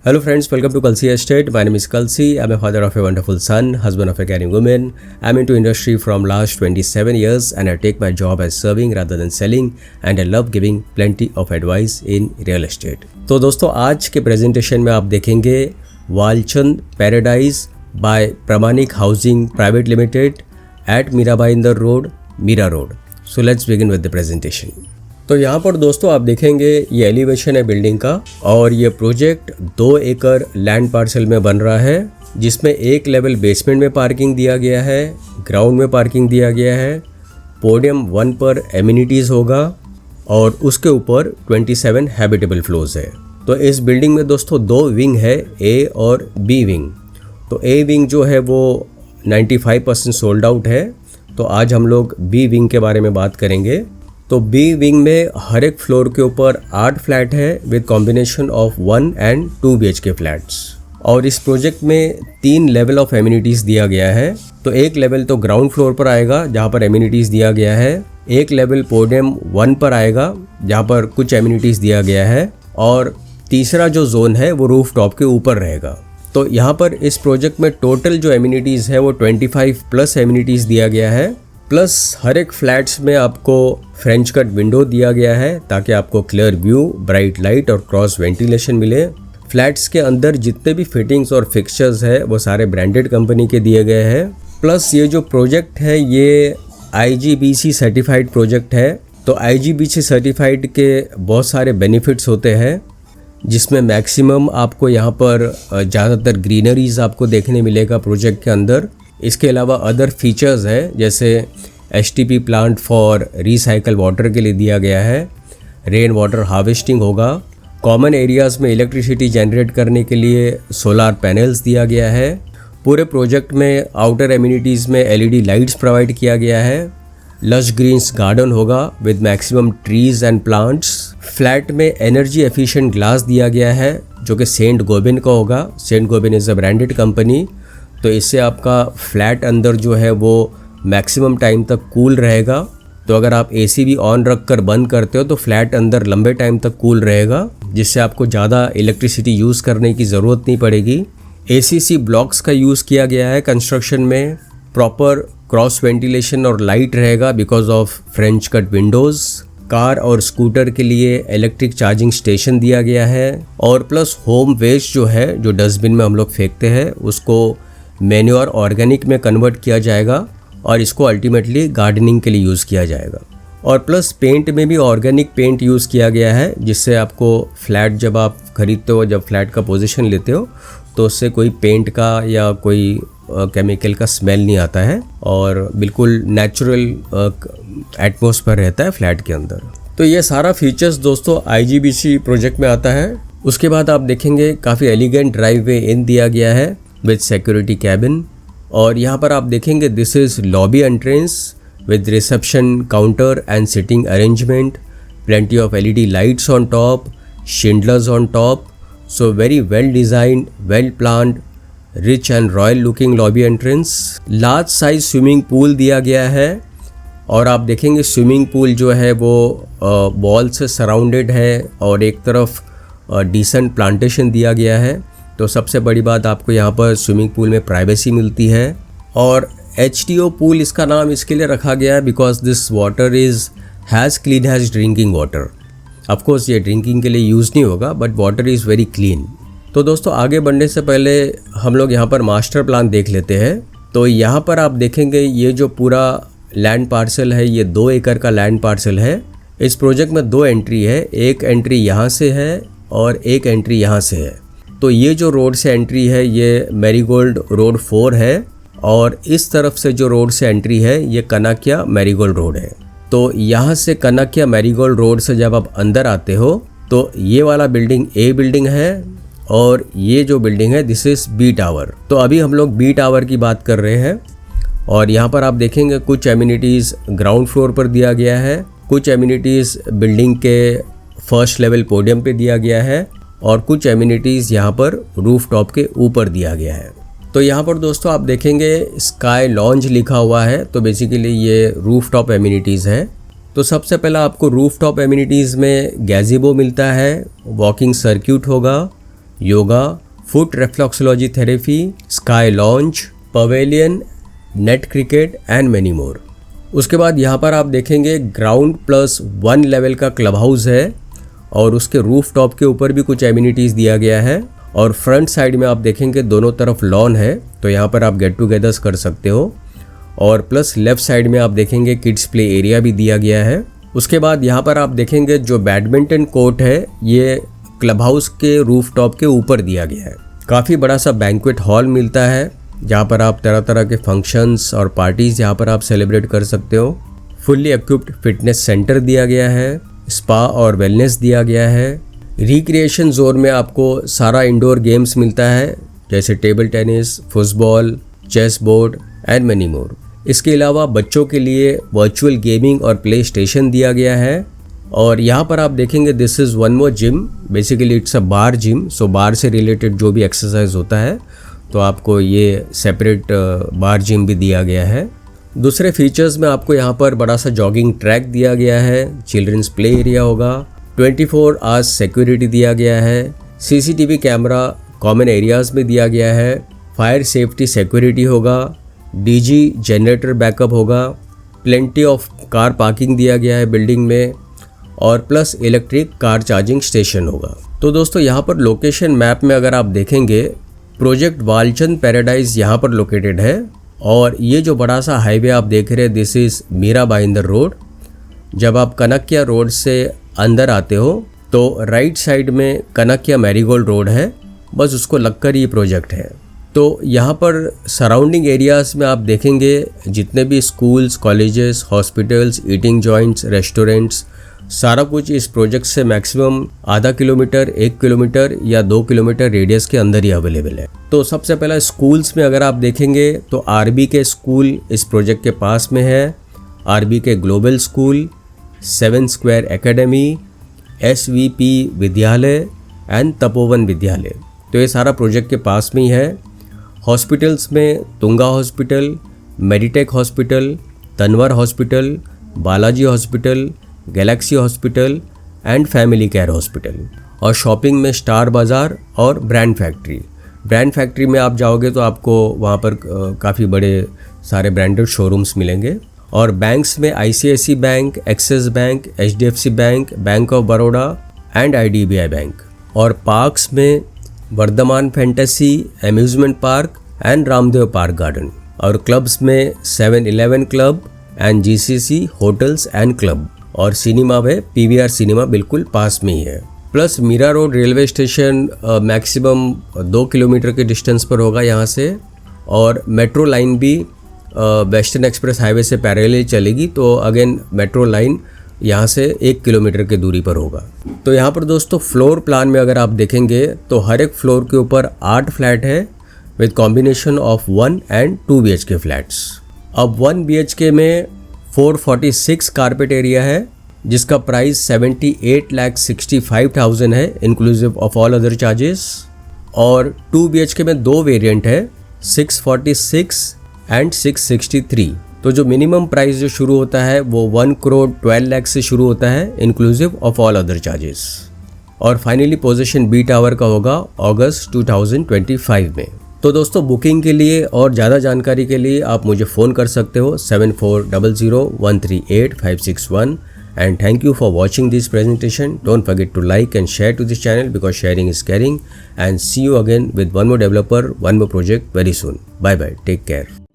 Hello friends, welcome to Kalsi Estate. My name is Kalsi. I'm a father of a wonderful son, husband of a caring woman. I'm into industry from last 27 years and I take my job as serving rather than selling and I love giving plenty of advice in real estate. तो दोस्तों आज के presentation में आप देखेंगे Walchand Paradise by Pramanik housing private limited at Mira Bhayandar road, Mira road. So let's begin with the presentation. तो यहाँ पर दोस्तों आप देखेंगे ये एलिवेशन है बिल्डिंग का और ये प्रोजेक्ट 2 एकड़ लैंड पार्सल में बन रहा है जिसमें एक लेवल बेसमेंट में पार्किंग दिया गया है, ग्राउंड में पार्किंग दिया गया है, पोडियम 1 पर एमिनिटीज़ होगा और उसके ऊपर 27 हैबिटेबल फ्लोर्स है. तो इस बिल्डिंग में दोस्तों 2 विंग है, ए और बी विंग. तो ए विंग जो है वो 95% सोल्ड आउट है. तो आज हम लोग बी विंग के बारे में बात करेंगे. तो बी विंग में हर एक फ्लोर के ऊपर 8 फ्लैट है with combination of 1 and 2 BHK flats. और इस प्रोजेक्ट में 3 लेवल ऑफ एमिनिटीज़ दिया गया है. तो एक लेवल तो ग्राउंड फ्लोर पर आएगा जहाँ पर एमिनिटीज़ दिया गया है, एक लेवल पोडियम 1 पर आएगा जहाँ पर कुछ एमिनिटीज़ दिया गया है और तीसरा जो जोन है वो रूफ टॉप के ऊपर रहेगा. तो यहाँ पर इस प्रोजेक्ट में टोटल जो एमिनिटीज़ है वो 25 प्लस एमिनिटीज़ दिया गया है. प्लस हर एक फ्लैट्स में आपको फ्रेंच कट विंडो दिया गया है ताकि आपको क्लियर व्यू, ब्राइट लाइट और क्रॉस वेंटिलेशन मिले. फ्लैट्स के अंदर जितने भी फिटिंग्स और फिक्सचर्स है वो सारे ब्रांडेड कंपनी के दिए गए हैं. प्लस ये जो प्रोजेक्ट है ये IGBC सर्टिफाइड प्रोजेक्ट है. तो IGBC सर्टिफाइड के बहुत सारे बेनिफिट्स होते हैं जिसमें मैक्सिमम आपको यहाँ पर ज़्यादातर ग्रीनरीज आपको देखने मिलेगा प्रोजेक्ट के अंदर. इसके अलावा अदर फीचर्स है जैसे STP plant for recycle water के लिए दिया गया है, रेन वाटर हार्वेस्टिंग होगा, कॉमन एरियाज़ में इलेक्ट्रिसिटी जनरेट करने के लिए सोलार पैनल्स दिया गया है. पूरे प्रोजेक्ट में आउटर एमिनिटीज़ में LED लाइट्स प्रोवाइड किया गया है. लश ग्रीन्स गार्डन होगा with maximum trees and plants. Flat में एनर्जी एफिशिएंट ग्लास दिया गया है जो कि सेंट गोबिन का होगा. Saint Gobain is a branded company. तो इससे आपका फ्लैट अंदर जो है वो मैक्सिमम टाइम तक कूल रहेगा. तो अगर आप AC भी ऑन रख कर बंद करते हो तो फ्लैट अंदर लंबे टाइम तक कूल रहेगा जिससे आपको ज़्यादा इलेक्ट्रिसिटी यूज़ करने की ज़रूरत नहीं पड़ेगी. ACC ब्लॉक्स का यूज़ किया गया है कंस्ट्रक्शन में. प्रॉपर क्रॉस वेंटिलेशन और लाइट रहेगा because of French cut Windows. Car और स्कूटर के लिए इलेक्ट्रिक चार्जिंग स्टेशन दिया गया है. और प्लस होम वेस्ट जो है जो डस्टबिन में हम लोग फेंकते हैं उसको मैन्योर ऑर्गेनिक में कन्वर्ट किया जाएगा और इसको अल्टीमेटली गार्डनिंग के लिए यूज़ किया जाएगा. और प्लस पेंट में भी ऑर्गेनिक पेंट यूज़ किया गया है जिससे आपको फ्लैट जब आप खरीदते हो, जब फ्लैट का पोजीशन लेते हो तो उससे कोई पेंट का या कोई केमिकल का स्मेल नहीं आता है और बिल्कुल नेचुरल एटमॉस्फेयर रहता है फ्लैट के अंदर. तो ये सारा फीचर्स दोस्तों IGBC प्रोजेक्ट में आता है. उसके बाद आप देखेंगे काफ़ी एलिगेंट ड्राइववे इन दिया गया है विद सिक्योरिटी कैबिन. और यहाँ पर आप देखेंगे this is lobby entrance with reception counter and sitting arrangement, plenty of LED lights on top, Schindler's on top. So very well designed, well planned, rich and royal looking lobby entrance. Large size swimming pool दिया गया है और आप देखेंगे swimming pool जो है वो wall से सराउंडेड है और एक तरफ डिसेंट प्लांटेशन दिया गया है. तो सबसे बड़ी बात आपको यहाँ पर स्विमिंग पूल में प्राइवेसी मिलती है. और HTO पूल इसका नाम इसके लिए रखा गया है because this water is has clean has drinking water. Of course ये ड्रिंकिंग के लिए यूज़ नहीं होगा but water is very clean. तो दोस्तों आगे बढ़ने से पहले हम लोग यहाँ पर मास्टर प्लान देख लेते हैं. तो यहाँ पर आप देखेंगे ये जो पूरा लैंड पार्सल है ये 2 एकड़ का लैंड पार्सल है. इस प्रोजेक्ट में 2 एंट्री है, एक एंट्री यहाँ से है और एक एंट्री यहाँ से है. तो ये जो रोड से एंट्री है ये मैरीगोल्ड रोड 4 है और इस तरफ से जो रोड से एंट्री है ये कनाकिया मैरीगोल्ड रोड है. तो यहाँ से कनाकिया मैरीगोल्ड रोड से जब आप अंदर आते हो तो ये वाला बिल्डिंग A बिल्डिंग है और ये जो बिल्डिंग है दिस इज़ B टावर. तो अभी हम लोग B टावर की बात कर रहे हैं. और यहाँ पर आप देखेंगे कुछ एमिनिटीज़ ग्राउंड फ्लोर पर दिया गया है, कुछ एमिनिटीज़ बिल्डिंग के फर्स्ट लेवल पोडियम पे दिया गया है और कुछ एमिनिटीज़ यहाँ पर रूफ टॉप के ऊपर दिया गया है. तो यहाँ पर दोस्तों आप देखेंगे स्काई लॉन्ज लिखा हुआ है. तो बेसिकली ये रूफ टॉप एमिनिटीज़ है. तो सबसे पहला आपको रूफ टॉप एमिनिटीज़ में गैज़ेबो मिलता है, वॉकिंग सर्क्यूट होगा, yoga, foot reflexology therapy, sky lounge, pavilion, net cricket and many more. उसके बाद यहाँ पर आप देखेंगे ग्राउंड+1 लेवल का क्लब हाउस है और उसके रूफ टॉप के ऊपर भी कुछ एमिनिटीज़ दिया गया है। और फ्रंट साइड में आप देखेंगे दोनों तरफ लॉन है, तो यहाँ पर आप गेट टुगेदर्स कर सकते हो। और प्लस लेफ्ट साइड में आप देखेंगे किड्स प्ले एरिया भी दिया गया है। उसके बाद यहाँ पर आप देखेंगे जो बैडमिंटन कोर्ट है ये क्लब हाउस के रूफ टॉप के ऊपर दिया गया है। काफ़ी बड़ा सा बैंक्वेट हॉल मिलता है जहाँ पर आप तरह तरह के फंक्शंस और पार्टीज़ यहाँ पर आप सेलिब्रेट कर सकते हो। फुल्ली इक्विप्ड फिटनेस सेंटर दिया गया है, स्पा और वेलनेस दिया गया है। रिक्रिएशन जोन में आपको सारा इंडोर गेम्स मिलता है जैसे table tennis, football, chess board and many more. इसके अलावा बच्चों के लिए वर्चुअल गेमिंग और प्ले स्टेशन दिया गया है। और यहाँ पर आप देखेंगे this is one more gym, basically it's a bar gym. So bar से रिलेटेड जो भी एक्सरसाइज होता है तो आपको ये सेपरेट बार जिम भी दिया गया है। दूसरे फीचर्स में आपको यहाँ पर बड़ा सा जॉगिंग ट्रैक दिया गया है, चिल्ड्रंस प्ले एरिया होगा, 24 आवर्स सिक्योरिटी दिया गया है, CCTV कैमरा कॉमन एरियाज़ में दिया गया है, फायर सेफ्टी सिक्योरिटी होगा, DG जनरेटर बैकअप होगा, प्लेंटी ऑफ कार पार्किंग दिया गया है बिल्डिंग में और plus electric car charging station होगा। तो दोस्तों यहाँ पर लोकेशन मैप में अगर आप देखेंगे प्रोजेक्ट वालचंद पैराडाइज यहाँ पर लोकेटेड है। और ये जो बड़ा सा हाईवे आप देख रहे हैं this is Mira Bhayandar road. जब आप कनक्या रोड से अंदर आते हो तो राइट साइड में कनक्या मैरीगोल्ड रोड है, बस उसको लगकर ये प्रोजेक्ट है। तो यहाँ पर सराउंडिंग एरियाज़ में आप देखेंगे जितने भी schools, colleges, hospitals, eating joints, restaurants, सारा कुछ इस प्रोजेक्ट से मैक्सिमम आधा किलोमीटर, 1 किलोमीटर या 2 किलोमीटर रेडियस के अंदर ही अवेलेबल है। तो सबसे पहला स्कूल्स में अगर आप देखेंगे तो RB के स्कूल इस प्रोजेक्ट के पास में है, RB के global school, 7 square academy, SVP विद्यालय एंड तपोवन विद्यालय, तो ये सारा प्रोजेक्ट के पास में ही है। हॉस्पिटल्स में Tunga hospital, meditech hospital, Tanwar hospital, Balaji hospital, galaxy hospital and family care hospital. और शॉपिंग में स्टार बाज़ार और ब्रांड फैक्ट्री। ब्रांड फैक्ट्री में आप जाओगे तो आपको वहाँ पर काफ़ी बड़े सारे ब्रांडेड शोरूम्स मिलेंगे। और बैंक्स में ICICI bank, Axis bank, HDFC bank, bank of Baroda and IDBI bank. और पार्क्स में Vardhman Fantasy, amusement park and Ramdev park garden. और क्लब्स में 7-Eleven club and GCC hotels and club. और सिनेमा में PVR सिनेमा बिल्कुल पास में ही है। Plus Mira road railway station maximum 2 kilometre के डिस्टेंस पर होगा यहाँ से। और मेट्रो लाइन भी वेस्टर्न एक्सप्रेस हाईवे से पैरेलल चलेगी, तो अगेन मेट्रो लाइन यहाँ से 1 किलोमीटर की दूरी पर होगा। तो यहाँ पर दोस्तों फ्लोर प्लान में अगर आप देखेंगे तो हर एक फ्लोर के ऊपर 8 फ्लैट है with combination of 1 and 2 BHK flats. अब 1 BHK में 446 कारपेट एरिया है जिसका प्राइस 78,65,000 है inclusive of all other charges. और 2 BHK में 2 वेरिएंट है, 646 एंड 663। तो जो मिनिमम प्राइस जो शुरू होता है वो 1,12 लाख से शुरू होता है inclusive of all other charges. और फाइनली पोजीशन B टावर का होगा अगस्त 2025 में। तो दोस्तों बुकिंग के लिए और ज़्यादा जानकारी के लिए आप मुझे फ़ोन कर सकते हो 7400138561। And thank you for watching this presentation. Don't forget to like and share to this channel because sharing is caring. And see you again with one more developer, one more project very soon. Bye bye. Take care.